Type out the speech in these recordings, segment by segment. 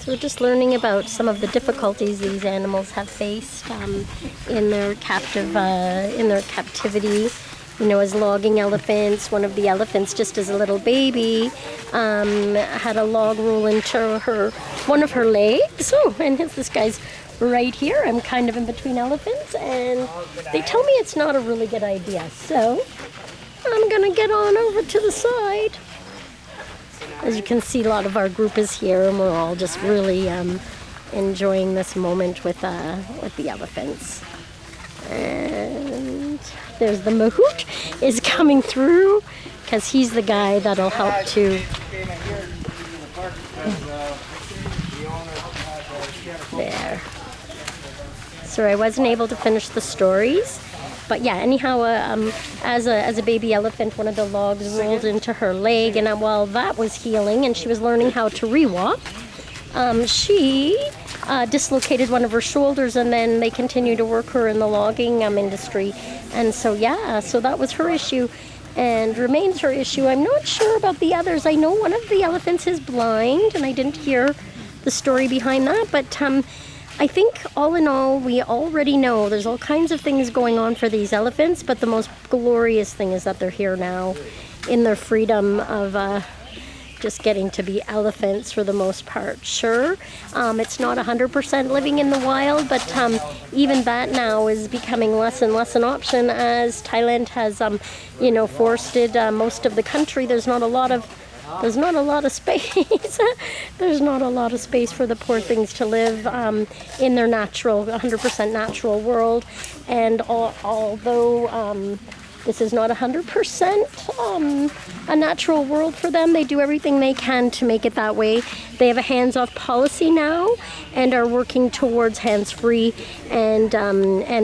So we're just learning about some of the difficulties these animals have faced in their captivity. You know, as logging elephants, one of the elephants, just as a little baby, had a log roll into one of her legs. Oh, and this guy's right here. I'm kind of in between elephants, and they tell me it's not a really good idea. So I'm gonna get on over to the side. As you can see, a lot of our group is here, and we're all just really enjoying this moment with the elephants. And there's the mahout is coming through because he's the guy that'll help to. There. So I wasn't able to finish the stories. But yeah, anyhow, as a baby elephant, one of the logs rolled into her leg, and while that was healing and she was learning how to re-walk, she dislocated one of her shoulders, and then they continued to work her in the logging industry. And so yeah, so that was her issue and remains her issue. I'm not sure about the others. I know one of the elephants is blind, and I didn't hear the story behind that, but I think all in all, we already know there's all kinds of things going on for these elephants, but the most glorious thing is that they're here now in their freedom of just getting to be elephants for the most part. Sure, it's not 100% living in the wild, but even that now is becoming less and less an option as Thailand has, forested most of the country. There's not a lot of space. There's not a lot of space for the poor things to live in their natural, 100% natural world. And although this is not 100% a natural world for them, they do everything they can to make it that way. They have a hands-off policy now and are working towards hands-free and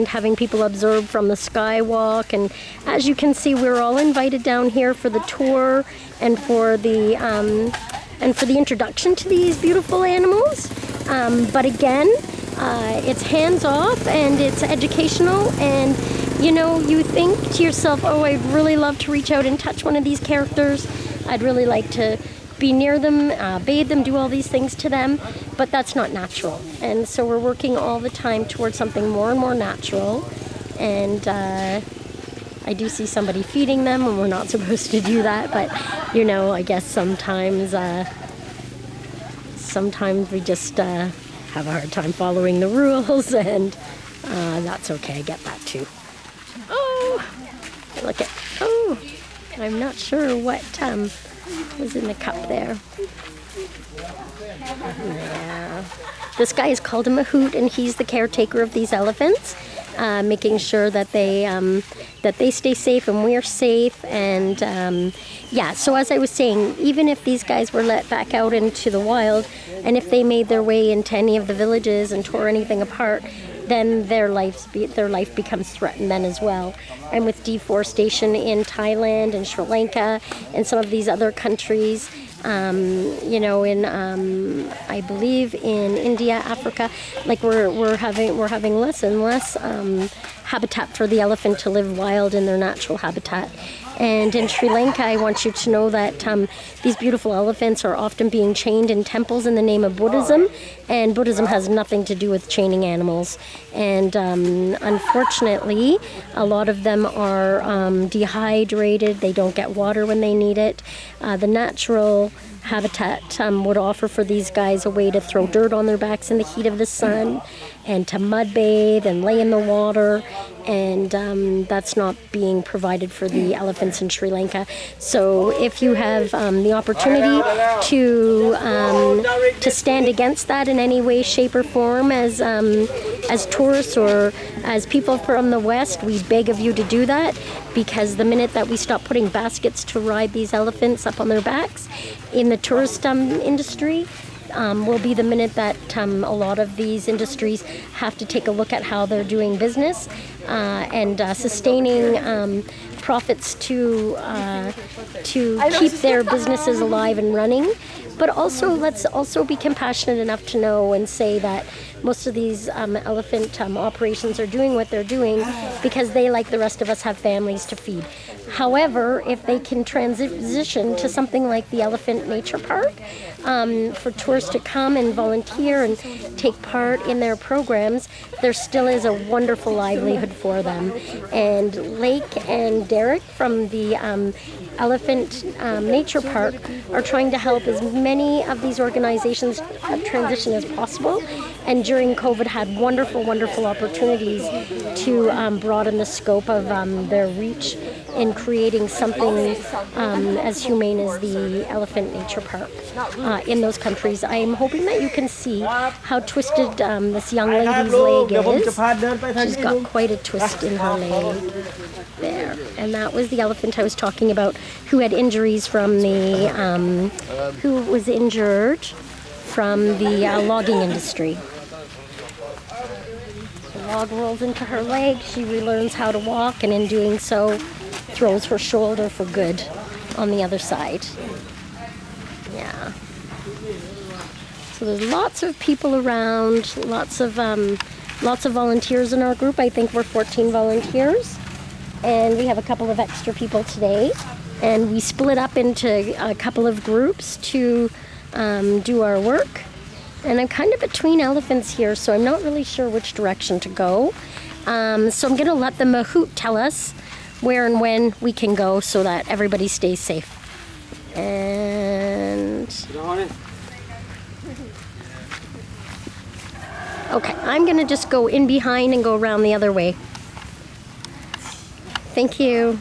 having people observe from the skywalk. And as you can see, we're all invited down here for the tour and for the introduction to these beautiful animals. But again, it's hands-off and it's educational, and you think to yourself, oh, I'd really love to reach out and touch one of these characters. I'd really like to be near them, bathe them, do all these things to them, but that's not natural. And so we're working all the time towards something more and more natural. And I do see somebody feeding them, and we're not supposed to do that, but I guess sometimes we just have a hard time following the rules, and that's okay. I get that too. Oh, I'm not sure what was in the cup there. Yeah. This guy is called a mahout, and he's the caretaker of these elephants, making sure that they stay safe and we're safe. And so as I was saying, even if these guys were let back out into the wild, and if they made their way into any of the villages and tore anything apart, then their life becomes threatened then as well. And with deforestation in Thailand and Sri Lanka and some of these other countries, I believe in India, Africa, like we're having less and less habitat for the elephant to live wild in their natural habitat. And in Sri Lanka, I want you to know that these beautiful elephants are often being chained in temples in the name of Buddhism, and Buddhism has nothing to do with chaining animals. And unfortunately, a lot of them are dehydrated. They don't get water when they need it. The natural habitat would offer for these guys a way to throw dirt on their backs in the heat of the sun and to mud bathe and lay in the water, and that's not being provided for the elephants in Sri Lanka. So if you have the opportunity to stand against that in any way, shape, or form as tourists or as people from the West, we beg of you to do that, because the minute that we stop putting baskets to ride these elephants up on their backs in the tourist industry, will be the minute that a lot of these industries have to take a look at how they're doing business and sustaining profits to keep their businesses alive and running. But also, let's also be compassionate enough to know and say that most of these elephant operations are doing what they're doing because they, like the rest of us, have families to feed. However, if they can transition to something like the Elephant Nature Park, for tourists to come and volunteer and take part in their programs, there still is a wonderful livelihood for them. And Lake and Derek from the Elephant Nature Park are trying to help as many of these organizations transition as possible, and during COVID had wonderful, wonderful opportunities to broaden the scope of their reach in creating something as humane as the Elephant Nature Park in those countries. I am hoping that you can see how twisted this young lady's leg is. She's got quite a twist in her leg there. And that was the elephant I was talking about who had injuries from the, who was injured from the logging industry. The log rolls into her leg, she relearns how to walk, and in doing so, throws her shoulder for good on the other side. Yeah. So there's lots of people around, lots of volunteers in our group. I think we're 14 volunteers, and we have a couple of extra people today. And we split up into a couple of groups to do our work. And I'm kind of between elephants here, so I'm not really sure which direction to go. So I'm going to let the mahout tell us where and when we can go so that everybody stays safe. And okay, I'm going to just go in behind and go around the other way. Thank you.